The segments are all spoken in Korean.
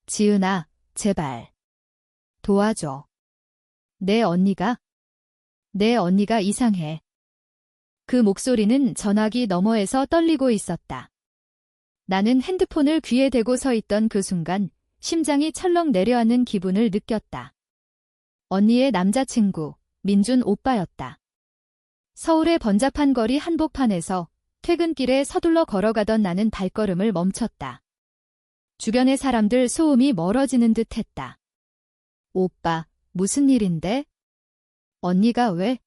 지은아, 제발. 도와줘. 내 언니가 이상해. 그 목소리는 전화기 너머에서 떨리고 있었다. 나는 핸드폰을 귀에 대고 서 있던 그 순간 심장이 철렁 내려앉는 기분을 느꼈다. 언니의 남자친구, 민준 오빠였다. 서울의 번잡한 거리 한복판에서 퇴근길에 서둘러 걸어가던 나는 발걸음을 멈췄다. 주변의 사람들 소음이 멀어지는 듯 했다. 오빠, 무슨 일인데? 언니가 왜?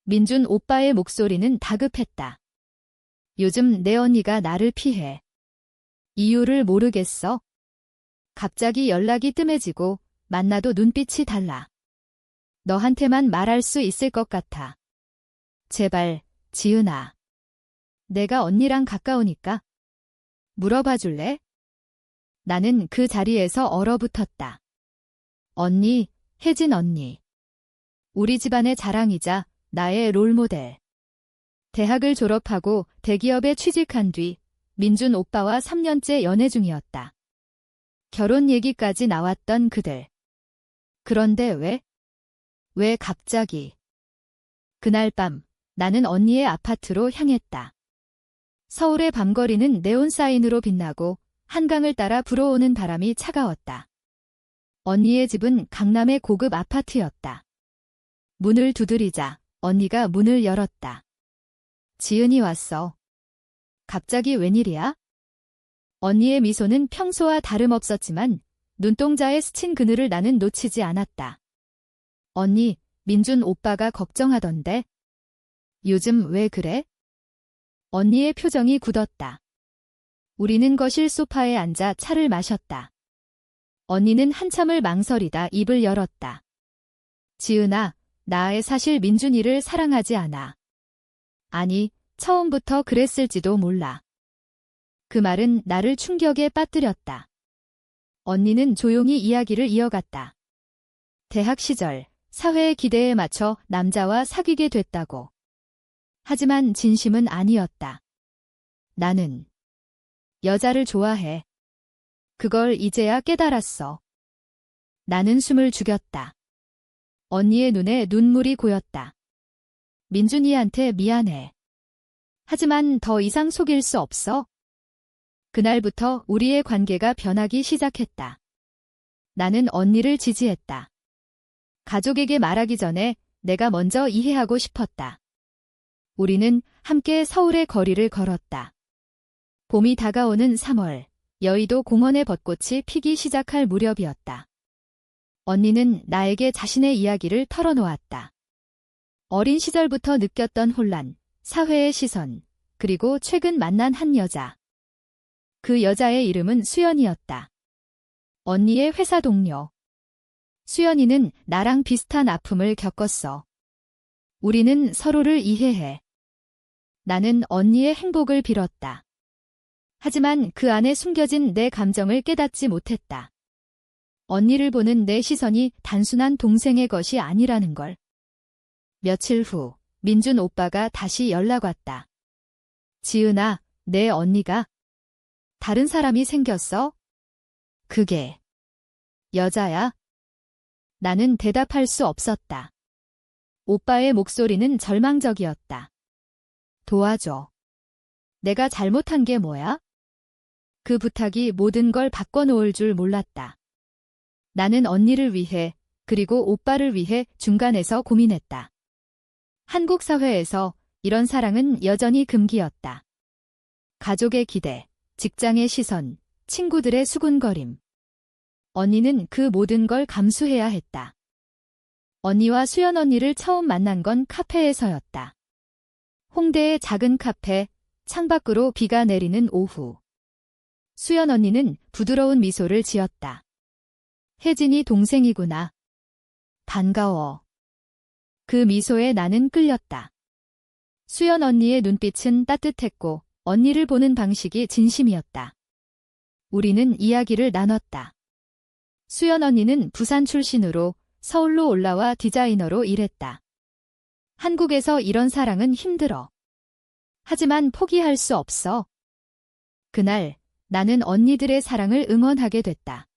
민준 오빠의 목소리는 다급했다. 요즘 내 언니가 나를 피해. 이유를 모르겠어. 갑자기 연락이 뜸해지고 만나도 눈빛이 달라. 너한테만 말할 수 있을 것 같아. 제발, 지은아. 내가 언니랑 가까우니까 물어봐 줄래? 나는 그 자리에서 얼어붙었다. 언니, 혜진 언니. 우리 집안의 자랑이자 나의 롤모델. 대학을 졸업하고 대기업에 취직한 뒤 민준 오빠와 3년째 연애 중이었다. 결혼 얘기까지 나왔던 그들. 그런데 왜 갑자기? 그날 밤 나는 언니의 아파트로 향했다. 서울의 밤거리는 네온 사인으로 빛나고 한강을 따라 불어오는 바람이 차가웠다. 언니의 집은 강남의 고급 아파트였다. 문을 두드리자 언니가 문을 열었다. 지은이 왔어. 갑자기 웬일이야? 언니의 미소는 평소와 다름없었지만 눈동자에 스친 그늘을 나는 놓치지 않았다. 언니, 민준 오빠가 걱정하던데. 요즘 왜 그래? 언니의 표정이 굳었다. 우리는 거실 소파에 앉아 차를 마셨다. 언니는 한참을 망설이다 입을 열었다. 지은아, 나 사실 민준이를 사랑하지 않아. 아니, 처음부터 그랬을지도 몰라. 그 말은 나를 충격에 빠뜨렸다. 언니는 조용히 이야기를 이어갔다. 대학 시절 사회의 기대에 맞춰 남자와 사귀게 됐다고. 하지만 진심은 아니었다. 나는 여자를 좋아해. 그걸 이제야 깨달았어. 나는 숨을 죽였다. 언니의 눈에 눈물이 고였다. 민준이한테 미안해. 하지만 더 이상 속일 수 없어. 그날부터 우리의 관계가 변하기 시작했다. 나는 언니를 지지했다. 가족에게 말하기 전에 내가 먼저 이해하고 싶었다. 우리는 함께 서울의 거리를 걸었다. 봄이 다가오는 3월, 여의도 공원의 벚꽃이 피기 시작할 무렵이었다. 언니는 나에게 자신의 이야기를 털어놓았다. 어린 시절부터 느꼈던 혼란, 사회의 시선, 그리고 최근 만난 한 여자. 그 여자의 이름은 수연이었다. 언니의 회사 동료. 수연이는 나랑 비슷한 아픔을 겪었어. 우리는 서로를 이해해. 나는 언니의 행복을 빌었다. 하지만 그 안에 숨겨진 내 감정을 깨닫지 못했다. 언니를 보는 내 시선이 단순한 동생의 것이 아니라는 걸. 며칠 후, 민준 오빠가 다시 연락 왔다. 지은아, 내 언니가 다른 사람이 생겼어? 그게 여자야? 나는 대답할 수 없었다. 오빠의 목소리는 절망적이었다. 도와줘. 내가 잘못한 게 뭐야? 그 부탁이 모든 걸 바꿔놓을 줄 몰랐다. 나는 언니를 위해, 그리고 오빠를 위해 중간에서 고민했다. 한국 사회에서 이런 사랑은 여전히 금기였다. 가족의 기대, 직장의 시선, 친구들의 수군거림. 언니는 그 모든 걸 감수해야 했다. 언니와 수연 언니를 처음 만난 건 카페에서였다. 홍대의 작은 카페, 창밖으로 비가 내리는 오후. 수연 언니는 부드러운 미소를 지었다. 혜진이 동생이구나. 반가워. 그 미소에 나는 끌렸다. 수연 언니의 눈빛은 따뜻했고 언니를 보는 방식이 진심이었다. 우리는 이야기를 나눴다. 수연 언니는 부산 출신으로 서울로 올라와 디자이너로 일했다. 한국에서 이런 사랑은 힘들어. 하지만 포기할 수 없어. 그날 나는 언니들의 사랑을 응원하게 됐다.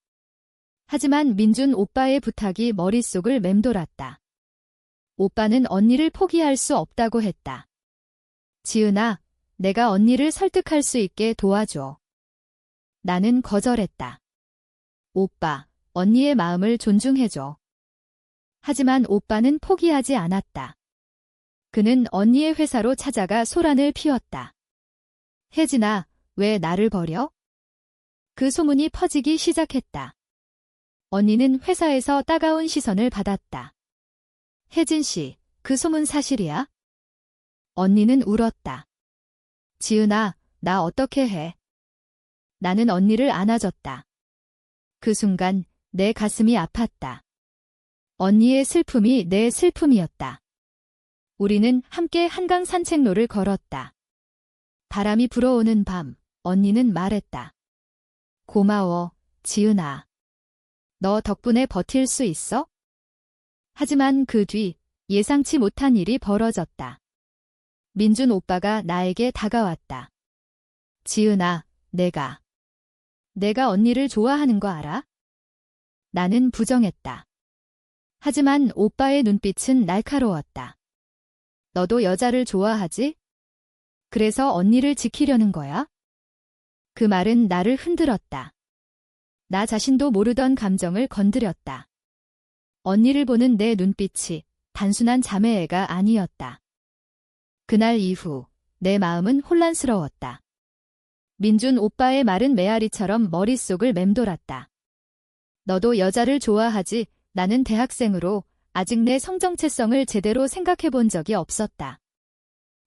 하지만 민준 오빠의 부탁이 머릿속을 맴돌았다. 오빠는 언니를 포기할 수 없다고 했다. 지은아, 내가 언니를 설득할 수 있게 도와줘. 나는 거절했다. 오빠, 언니의 마음을 존중해줘. 하지만 오빠는 포기하지 않았다. 그는 언니의 회사로 찾아가 소란을 피웠다. 혜진아, 왜 나를 버려? 그 소문이 퍼지기 시작했다. 언니는 회사에서 따가운 시선을 받았다. 혜진 씨, 그 소문 사실이야? 언니는 울었다. 지은아, 나 어떻게 해? 나는 언니를 안아줬다. 그 순간 내 가슴이 아팠다. 언니의 슬픔이 내 슬픔이었다. 우리는 함께 한강 산책로를 걸었다. 바람이 불어오는 밤, 언니는 말했다. 고마워, 지은아. 너 덕분에 버틸 수 있어? 하지만 그 뒤 예상치 못한 일이 벌어졌다. 민준 오빠가 나에게 다가왔다. 지은아, 내가 언니를 좋아하는 거 알아? 나는 부정했다. 하지만 오빠의 눈빛은 날카로웠다. 너도 여자를 좋아하지? 그래서 언니를 지키려는 거야? 그 말은 나를 흔들었다. 나 자신도 모르던 감정을 건드렸다. 언니를 보는 내 눈빛이 단순한 자매애가 아니었다. 그날 이후 내 마음은 혼란스러웠다. 민준 오빠의 말은 메아리처럼 머릿속을 맴돌았다. 너도 여자를 좋아하지? 나는 대학생으로 아직 내 성정체성을 제대로 생각해 본 적이 없었다.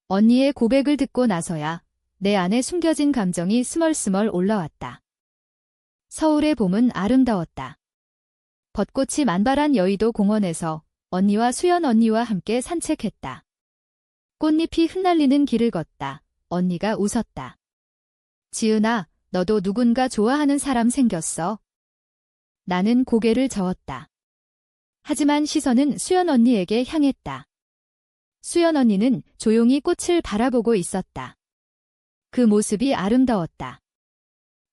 언니의 고백을 듣고 나서야 내 안에 숨겨진 감정이 스멀스멀 올라왔다. 서울의 봄은 아름다웠다. 벚꽃이 만발한 여의도 공원에서 언니와 수연 언니와 함께 산책했다. 꽃잎이 흩날리는 길을 걷다. 언니가 웃었다. 지은아, 너도 누군가 좋아하는 사람 생겼어? 나는 고개를 저었다. 하지만 시선은 수연 언니에게 향했다. 수연 언니는 조용히 꽃을 바라보고 있었다. 그 모습이 아름다웠다.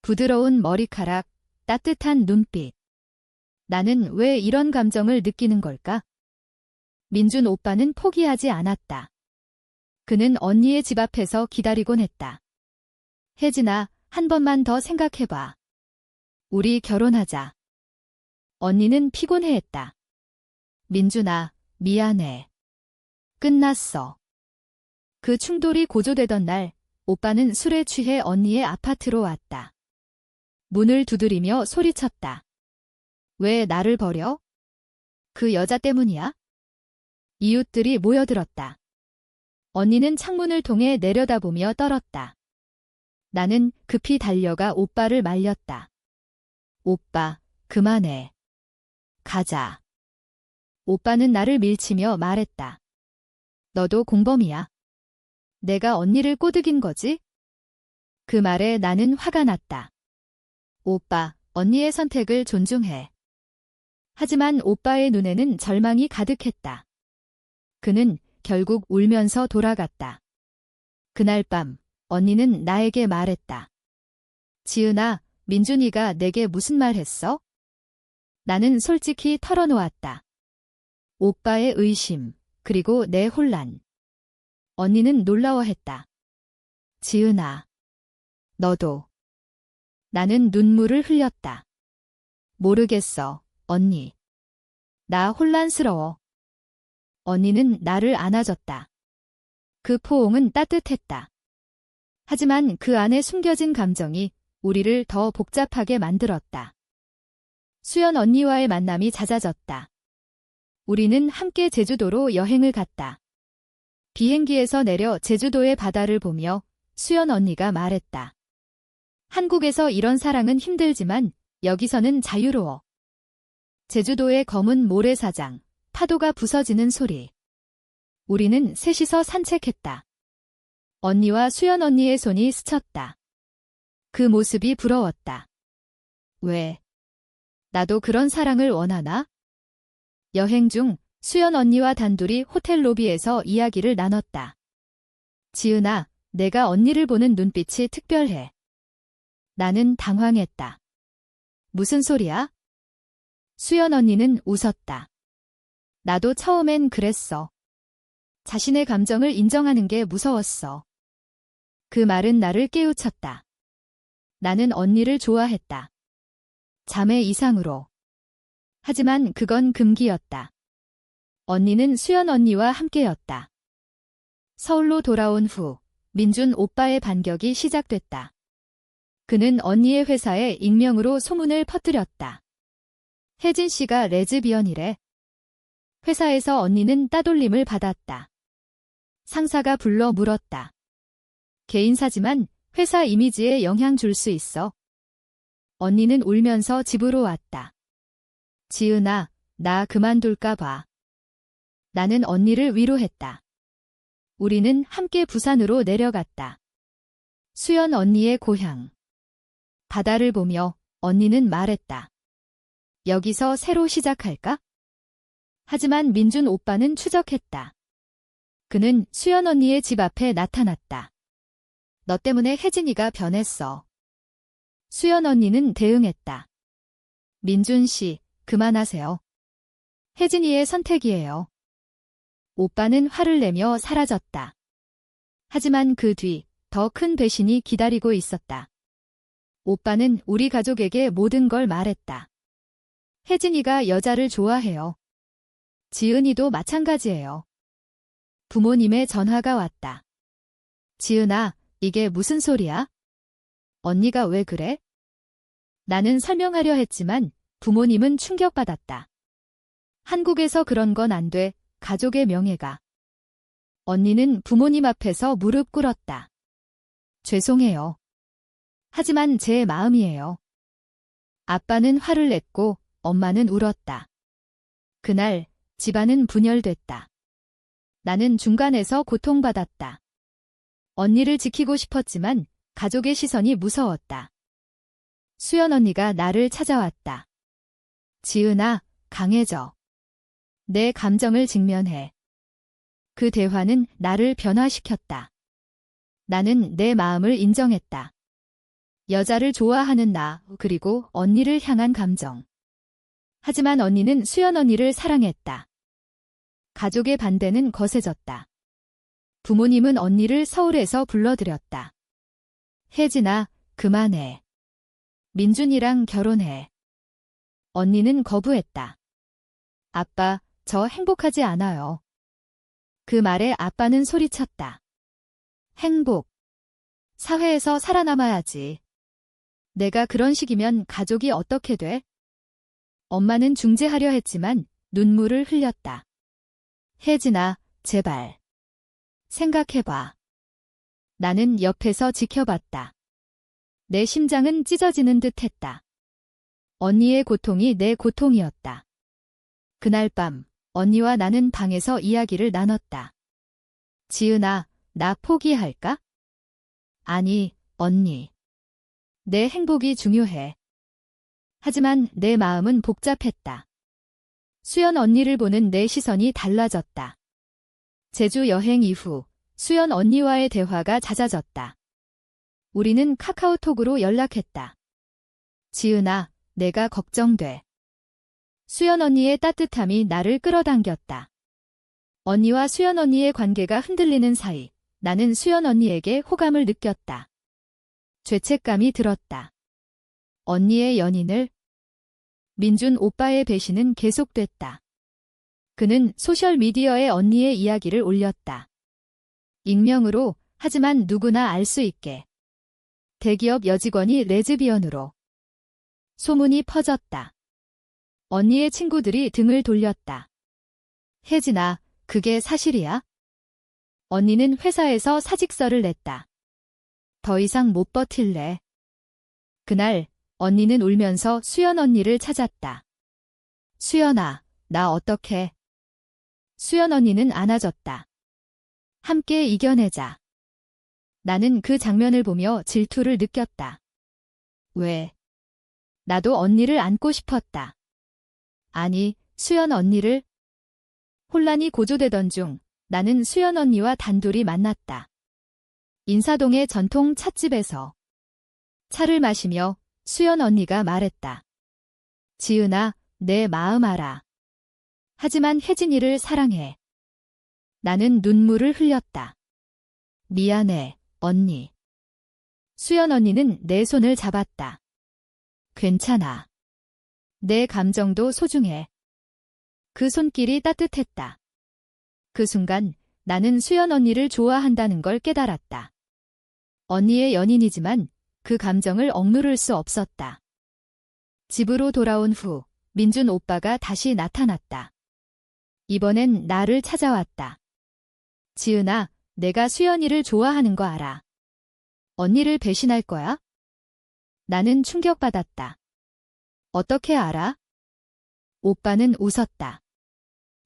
부드러운 머리카락, 따뜻한 눈빛. 나는 왜 이런 감정을 느끼는 걸까? 민준 오빠는 포기하지 않았다. 그는 언니의 집 앞에서 기다리곤 했다. 혜진아, 한 번만 더 생각해봐. 우리 결혼하자. 언니는 피곤해했다. 민준아, 미안해. 끝났어. 그 충돌이 고조되던 날, 오빠는 술에 취해 언니의 아파트로 왔다. 문을 두드리며 소리쳤다. 왜 나를 버려? 그 여자 때문이야? 이웃들이 모여들었다. 언니는 창문을 통해 내려다보며 떨었다. 나는 급히 달려가 오빠를 말렸다. 오빠, 그만해. 가자. 오빠는 나를 밀치며 말했다. 너도 공범이야. 내가 언니를 꼬드긴 거지? 그 말에 나는 화가 났다. 오빠, 언니의 선택을 존중해. 하지만 오빠의 눈에는 절망이 가득했다. 그는 결국 울면서 돌아갔다. 그날 밤, 언니는 나에게 말했다. 지은아, 민준이가 내게 무슨 말 했어? 나는 솔직히 털어놓았다. 오빠의 의심, 그리고 내 혼란. 언니는 놀라워했다. 지은아, 너도. 나는 눈물을 흘렸다. 모르겠어, 언니. 나 혼란스러워. 언니는 나를 안아줬다. 그 포옹은 따뜻했다. 하지만 그 안에 숨겨진 감정이 우리를 더 복잡하게 만들었다. 수연 언니와의 만남이 잦아졌다. 우리는 함께 제주도로 여행을 갔다. 비행기에서 내려 제주도의 바다를 보며 수연 언니가 말했다. 한국에서 이런 사랑은 힘들지만 여기서는 자유로워. 제주도의 검은 모래사장, 파도가 부서지는 소리. 우리는 셋이서 산책했다. 언니와 수연 언니의 손이 스쳤다. 그 모습이 부러웠다. 왜? 나도 그런 사랑을 원하나? 여행 중 수연 언니와 단둘이 호텔 로비에서 이야기를 나눴다. 지은아, 내가 언니를 보는 눈빛이 특별해. 나는 당황했다. 무슨 소리야? 수연 언니는 웃었다. 나도 처음엔 그랬어. 자신의 감정을 인정하는 게 무서웠어. 그 말은 나를 깨우쳤다. 나는 언니를 좋아했다. 자매 이상으로. 하지만 그건 금기였다. 언니는 수연 언니와 함께였다. 서울로 돌아온 후 민준 오빠의 반격이 시작됐다. 그는 언니의 회사에 익명으로 소문을 퍼뜨렸다. 혜진 씨가 레즈비언이래. 회사에서 언니는 따돌림을 받았다. 상사가 불러 물었다. 개인사지만 회사 이미지에 영향 줄 수 있어. 언니는 울면서 집으로 왔다. 지은아, 나 그만둘까 봐. 나는 언니를 위로했다. 우리는 함께 부산으로 내려갔다. 수연 언니의 고향. 바다를 보며 언니는 말했다. 여기서 새로 시작할까? 하지만 민준 오빠는 추적했다. 그는 수연 언니의 집 앞에 나타났다. 너 때문에 혜진이가 변했어. 수연 언니는 대응했다. 민준 씨, 그만하세요. 혜진이의 선택이에요. 오빠는 화를 내며 사라졌다. 하지만 그 뒤 더 큰 배신이 기다리고 있었다. 오빠는 우리 가족에게 모든 걸 말했다. 혜진이가 여자를 좋아해요. 지은이도 마찬가지예요. 부모님의 전화가 왔다. 지은아, 이게 무슨 소리야? 언니가 왜 그래? 나는 설명하려 했지만 부모님은 충격받았다. 한국에서 그런 건 안 돼, 가족의 명예가. 언니는 부모님 앞에서 무릎 꿇었다. 죄송해요. 하지만 제 마음이에요. 아빠는 화를 냈고 엄마는 울었다. 그날 집안은 분열됐다. 나는 중간에서 고통받았다. 언니를 지키고 싶었지만 가족의 시선이 무서웠다. 수연 언니가 나를 찾아왔다. 지은아, 강해져. 내 감정을 직면해. 그 대화는 나를 변화시켰다. 나는 내 마음을 인정했다. 여자를 좋아하는 나, 그리고 언니를 향한 감정. 하지만 언니는 수연 언니를 사랑했다. 가족의 반대는 거세졌다. 부모님은 언니를 서울에서 불러들였다. 혜진아, 그만해. 민준이랑 결혼해. 언니는 거부했다. 아빠, 저 행복하지 않아요. 그 말에 아빠는 소리쳤다. 행복. 사회에서 살아남아야지. 내가 그런 식이면 가족이 어떻게 돼? 엄마는 중재하려 했지만 눈물을 흘렸다. 혜진아, 제발. 생각해봐. 나는 옆에서 지켜봤다. 내 심장은 찢어지는 듯 했다. 언니의 고통이 내 고통이었다. 그날 밤, 언니와 나는 방에서 이야기를 나눴다. 지은아, 나 포기할까? 아니, 언니. 내 행복이 중요해. 하지만 내 마음은 복잡했다. 수연 언니를 보는 내 시선이 달라졌다. 제주 여행 이후 수연 언니와의 대화가 잦아졌다. 우리는 카카오톡으로 연락했다. 지은아, 내가 걱정돼. 수연 언니의 따뜻함이 나를 끌어당겼다. 언니와 수연 언니의 관계가 흔들리는 사이 나는 수연 언니에게 호감을 느꼈다. 죄책감이 들었다. 언니의 연인을? 민준 오빠의 배신은 계속됐다. 그는 소셜미디어에 언니의 이야기를 올렸다. 익명으로, 하지만 누구나 알 수 있게. 대기업 여직원이 레즈비언으로. 소문이 퍼졌다. 언니의 친구들이 등을 돌렸다. 혜진아, 그게 사실이야? 언니는 회사에서 사직서를 냈다. 더 이상 못 버틸래. 그날 언니는 울면서 수연 언니를 찾았다. 수연아, 나 어떡해? 수연 언니는 안아줬다. 함께 이겨내자. 나는 그 장면을 보며 질투를 느꼈다. 왜? 나도 언니를 안고 싶었다. 아니, 수연 언니를? 혼란이 고조되던 중 나는 수연 언니와 단둘이 만났다. 인사동의 전통 찻집에서. 차를 마시며 수연 언니가 말했다. 지은아, 내 마음 알아. 하지만 혜진이를 사랑해. 나는 눈물을 흘렸다. 미안해, 언니. 수연 언니는 내 손을 잡았다. 괜찮아. 내 감정도 소중해. 그 손길이 따뜻했다. 그 순간 나는 수연 언니를 좋아한다는 걸 깨달았다. 언니의 연인이지만 그 감정을 억누를 수 없었다. 집으로 돌아온 후 민준 오빠가 다시 나타났다. 이번엔 나를 찾아왔다. 지은아, 내가 수연이를 좋아하는 거 알아. 언니를 배신할 거야? 나는 충격받았다. 어떻게 알아? 오빠는 웃었다.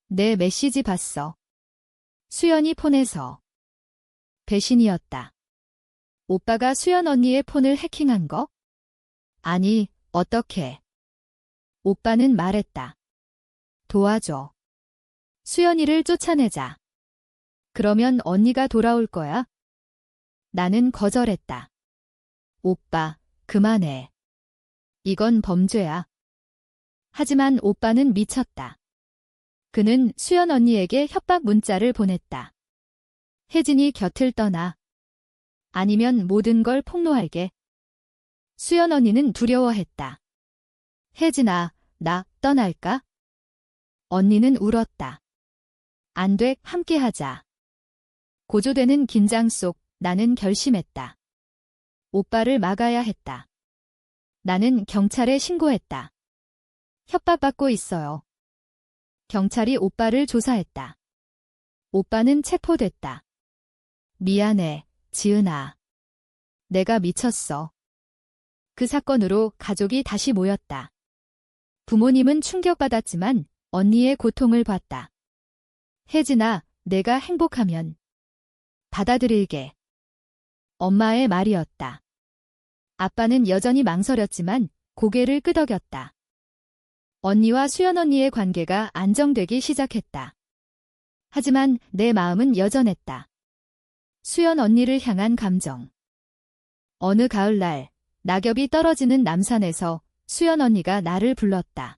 내 메시지 봤어. 수연이 폰에서. 배신이었다. 오빠가 수연 언니의 폰을 해킹한 거? 아니, 어떻게? 오빠는 말했다. 도와줘. 수연이를 쫓아내자. 그러면 언니가 돌아올 거야? 나는 거절했다. 오빠, 그만해. 이건 범죄야. 하지만 오빠는 미쳤다. 그는 수연 언니에게 협박 문자를 보냈다. 혜진이 곁을 떠나. 아니면 모든 걸 폭로할게. 수연 언니는 두려워했다. 혜진아, 나 떠날까? 언니는 울었다. 안 돼, 함께하자. 고조되는 긴장 속 나는 결심했다. 오빠를 막아야 했다. 나는 경찰에 신고했다. 협박받고 있어요. 경찰이 오빠를 조사했다. 오빠는 체포됐다. 미안해, 지은아. 내가 미쳤어. 그 사건으로 가족이 다시 모였다. 부모님은 충격받았지만 언니의 고통을 봤다. 혜진아, 내가 행복하면 받아들일게. 엄마의 말이었다. 아빠는 여전히 망설였지만 고개를 끄덕였다. 언니와 수연 언니의 관계가 안정되기 시작했다. 하지만 내 마음은 여전했다. 수연 언니를 향한 감정. 어느 가을날 낙엽이 떨어지는 남산에서 수연 언니가 나를 불렀다.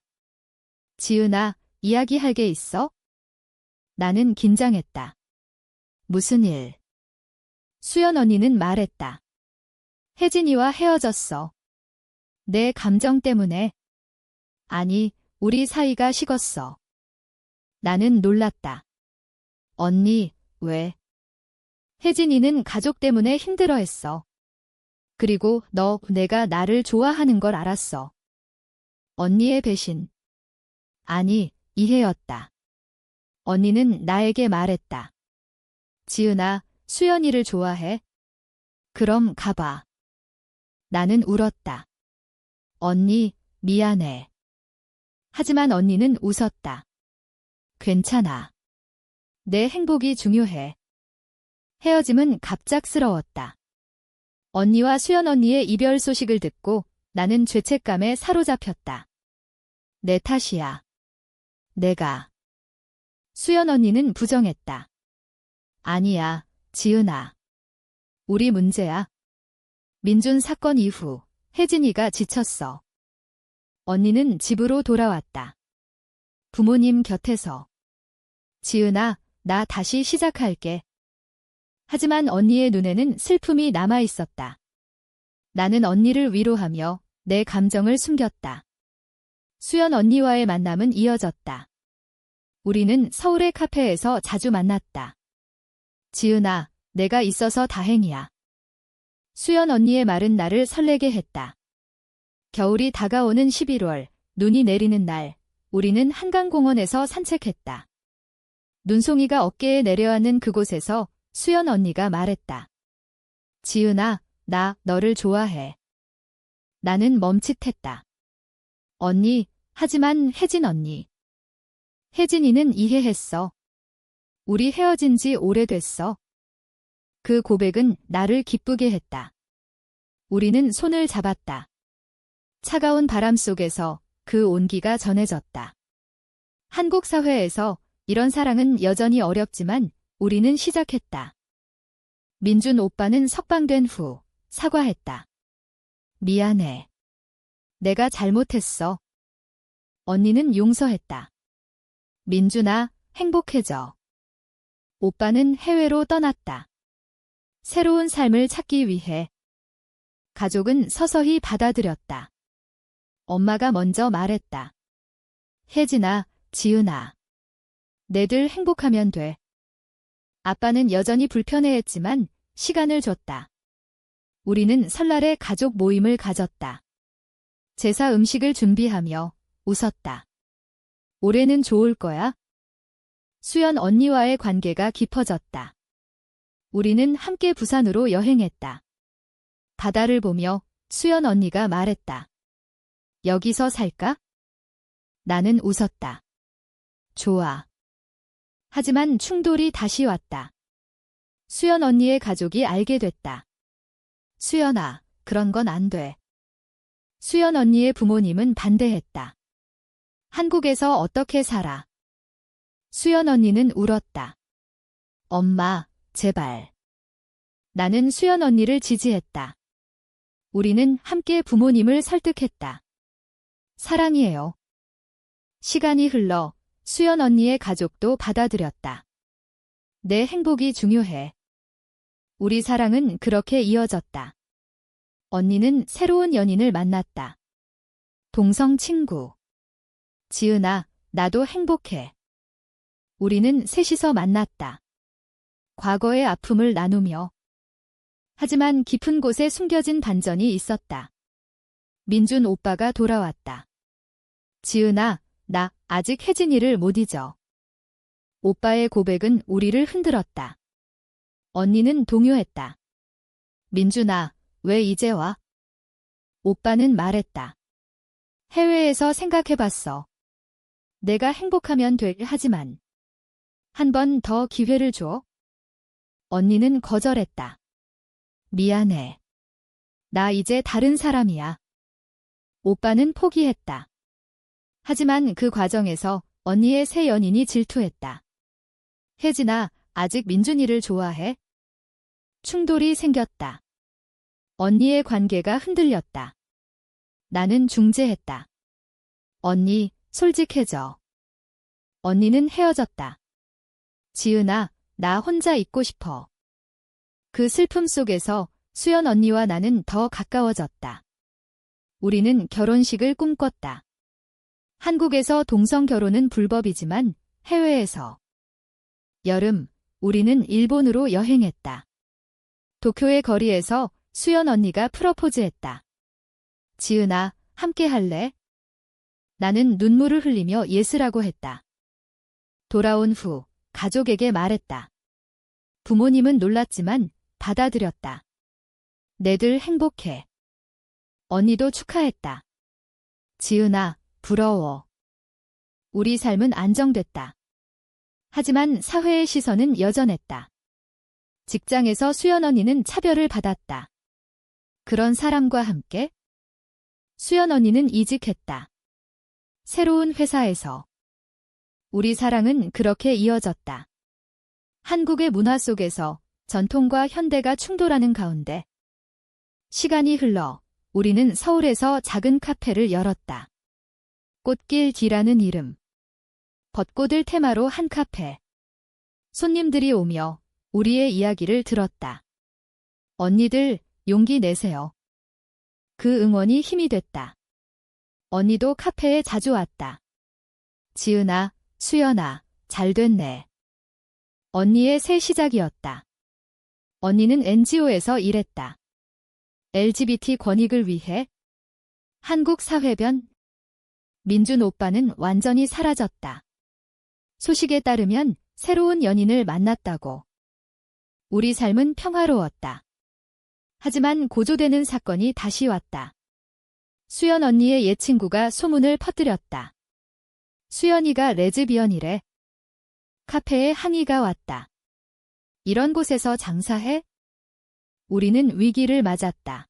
지은아, 이야기할 게 있어? 나는 긴장했다. 무슨 일? 수연 언니는 말했다. 혜진이와 헤어졌어. 내 감정 때문에. 아니, 우리 사이가 식었어. 나는 놀랐다. 언니, 왜? 혜진이는 가족 때문에 힘들어했어. 그리고 내가 나를 좋아하는 걸 알았어. 언니의 배신. 아니, 이해였다. 언니는 나에게 말했다. 지은아, 수연이를 좋아해? 그럼 가봐. 나는 울었다. 언니, 미안해. 하지만 언니는 웃었다. 괜찮아. 내 행복이 중요해. 헤어짐은 갑작스러웠다. 언니와 수연 언니의 이별 소식을 듣고 나는 죄책감에 사로잡혔다. 내 탓이야. 내가. 수연 언니는 부정했다. 아니야, 지은아. 우리 문제야. 민준 사건 이후 혜진이가 지쳤어. 언니는 집으로 돌아왔다. 부모님 곁에서. 지은아, 나 다시 시작할게. 하지만 언니의 눈에는 슬픔이 남아 있었다. 나는 언니를 위로하며 내 감정을 숨겼다. 수연 언니와의 만남은 이어졌다. 우리는 서울의 카페에서 자주 만났다. 지은아, 내가 있어서 다행이야. 수연 언니의 말은 나를 설레게 했다. 겨울이 다가오는 11월, 눈이 내리는 날, 우리는 한강공원에서 산책했다. 눈송이가 어깨에 내려앉는 그곳에서 수연 언니가 말했다. 지은아, 나 너를 좋아해. 나는 멈칫했다. 언니, 하지만 혜진 언니. 혜진이는 이해했어. 우리 헤어진 지 오래됐어. 그 고백은 나를 기쁘게 했다. 우리는 손을 잡았다. 차가운 바람 속에서 그 온기가 전해졌다. 한국 사회에서 이런 사랑은 여전히 어렵지만 우리는 시작했다. 민준 오빠는 석방된 후 사과했다. 미안해. 내가 잘못했어. 언니는 용서했다. 민준아, 행복해져. 오빠는 해외로 떠났다. 새로운 삶을 찾기 위해. 가족은 서서히 받아들였다. 엄마가 먼저 말했다. 혜진아, 지은아. 내들 행복하면 돼. 아빠는 여전히 불편해했지만 시간을 줬다. 우리는 설날에 가족 모임을 가졌다. 제사 음식을 준비하며 웃었다. 올해는 좋을 거야? 수연 언니와의 관계가 깊어졌다. 우리는 함께 부산으로 여행했다. 바다를 보며 수연 언니가 말했다. 여기서 살까? 나는 웃었다. 좋아. 하지만 충돌이 다시 왔다. 수연 언니의 가족이 알게 됐다. 수연아, 그런 건 안 돼. 수연 언니의 부모님은 반대했다. 한국에서 어떻게 살아? 수연 언니는 울었다. 엄마, 제발. 나는 수연 언니를 지지했다. 우리는 함께 부모님을 설득했다. 사랑이에요. 시간이 흘러 수연 언니의 가족도 받아들였다. 내 행복이 중요해. 우리 사랑은 그렇게 이어졌다. 언니는 새로운 연인을 만났다. 동성 친구. 지은아, 나도 행복해. 우리는 셋이서 만났다. 과거의 아픔을 나누며. 하지만 깊은 곳에 숨겨진 반전이 있었다. 민준 오빠가 돌아왔다. 지은아, 나 아직 혜진이를 못 잊어. 오빠의 고백은 우리를 흔들었다. 언니는 동요했다. 민준아, 왜 이제 와? 오빠는 말했다. 해외에서 생각해봤어. 내가 행복하면 돼. 하지만 한 번 더 기회를 줘. 언니는 거절했다. 미안해. 나 이제 다른 사람이야. 오빠는 포기했다. 하지만 그 과정에서 언니의 새 연인이 질투했다. 혜진아, 아직 민준이를 좋아해? 충돌이 생겼다. 언니의 관계가 흔들렸다. 나는 중재했다. 언니, 솔직해져. 언니는 헤어졌다. 지은아, 나 혼자 있고 싶어. 그 슬픔 속에서 수연 언니와 나는 더 가까워졌다. 우리는 결혼식을 꿈꿨다. 한국에서 동성 결혼은 불법이지만 해외에서. 여름, 우리는 일본으로 여행했다. 도쿄의 거리에서 수연 언니가 프러포즈했다. 지은아, 함께 할래? 나는 눈물을 흘리며 예스라고 했다. 돌아온 후 가족에게 말했다. 부모님은 놀랐지만 받아들였다. 내들 행복해. 언니도 축하했다. 지은아, 부러워. 우리 삶은 안정됐다. 하지만 사회의 시선은 여전했다. 직장에서 수연 언니는 차별을 받았다. 그런 사람과 함께 수연 언니는 이직했다. 새로운 회사에서 우리 사랑은 그렇게 이어졌다. 한국의 문화 속에서 전통과 현대가 충돌하는 가운데 시간이 흘러 우리는 서울에서 작은 카페를 열었다. 꽃길 D라는 이름. 벚꽃을 테마로 한 카페. 손님들이 오며 우리의 이야기를 들었다. 언니들, 용기 내세요. 그 응원이 힘이 됐다. 언니도 카페에 자주 왔다. 지은아, 수연아, 잘 됐네. 언니의 새 시작이었다. 언니는 NGO에서 일했다. LGBT 권익을 위해. 한국 사회변. 민준 오빠는 완전히 사라졌다. 소식에 따르면 새로운 연인을 만났다고. 우리 삶은 평화로웠다. 하지만 고조되는 사건이 다시 왔다. 수연 언니의 옛 친구가 소문을 퍼뜨렸다. 수연이가 레즈비언이래. 카페에 항의가 왔다. 이런 곳에서 장사해? 우리는 위기를 맞았다.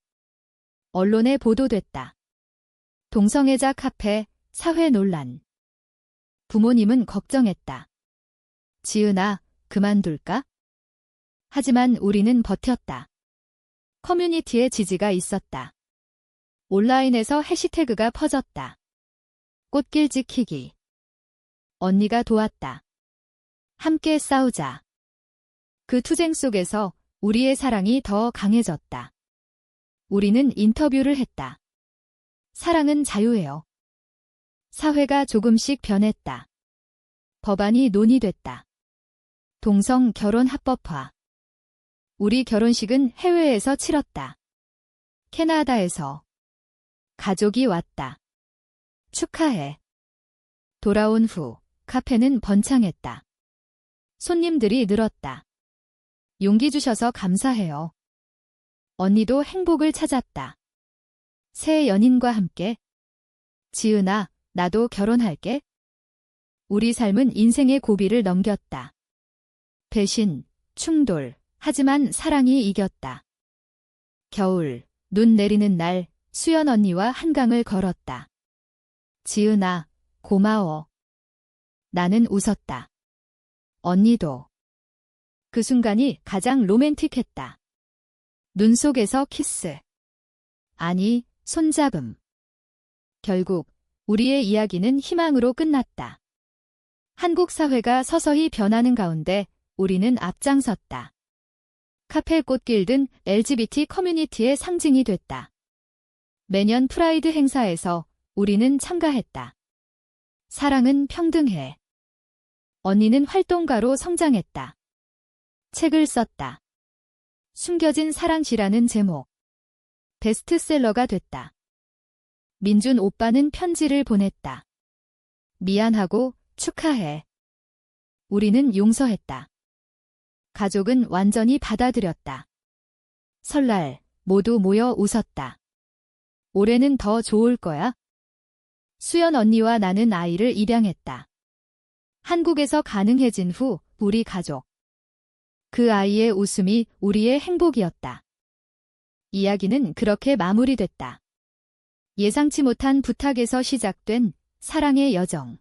언론에 보도됐다. 동성애자 카페, 사회 논란. 부모님은 걱정했다. 지은아, 그만둘까? 하지만 우리는 버텼다. 커뮤니티의 지지가 있었다. 온라인에서 해시태그가 퍼졌다. 꽃길 지키기. 언니가 도왔다. 함께 싸우자. 그 투쟁 속에서 우리의 사랑이 더 강해졌다. 우리는 인터뷰를 했다. 사랑은 자유예요. 사회가 조금씩 변했다. 법안이 논의됐다. 동성 결혼 합법화. 우리 결혼식은 해외에서 치렀다. 캐나다에서. 가족이 왔다. 축하해. 돌아온 후 카페는 번창했다. 손님들이 늘었다. 용기 주셔서 감사해요. 언니도 행복을 찾았다. 새 연인과 함께. 지은아, 나도 결혼할게. 우리 삶은 인생의 고비를 넘겼다. 배신, 충돌, 하지만 사랑이 이겼다. 겨울, 눈 내리는 날, 수연 언니와 한강을 걸었다. 지은아, 고마워. 나는 웃었다. 언니도. 그 순간이 가장 로맨틱했다. 눈 속에서 키스. 아니, 손잡음. 결국 우리의 이야기는 희망으로 끝났다. 한국 사회가 서서히 변하는 가운데 우리는 앞장섰다. 카페 꽃길든 LGBT 커뮤니티의 상징이 됐다. 매년 프라이드 행사에서 우리는 참가했다. 사랑은 평등해. 언니는 활동가로 성장했다. 책을 썼다. 숨겨진 사랑시라는 제목. 베스트셀러가 됐다. 민준 오빠는 편지를 보냈다. 미안하고 축하해. 우리는 용서했다. 가족은 완전히 받아들였다. 설날 모두 모여 웃었다. 올해는 더 좋을 거야. 수연 언니와 나는 아이를 입양했다. 한국에서 가능해진 후 우리 가족. 그 아이의 웃음이 우리의 행복이었다. 이야기는 그렇게 마무리됐다. 예상치 못한 부탁에서 시작된 사랑의 여정.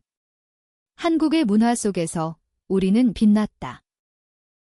한국의 문화 속에서 우리는 빛났다.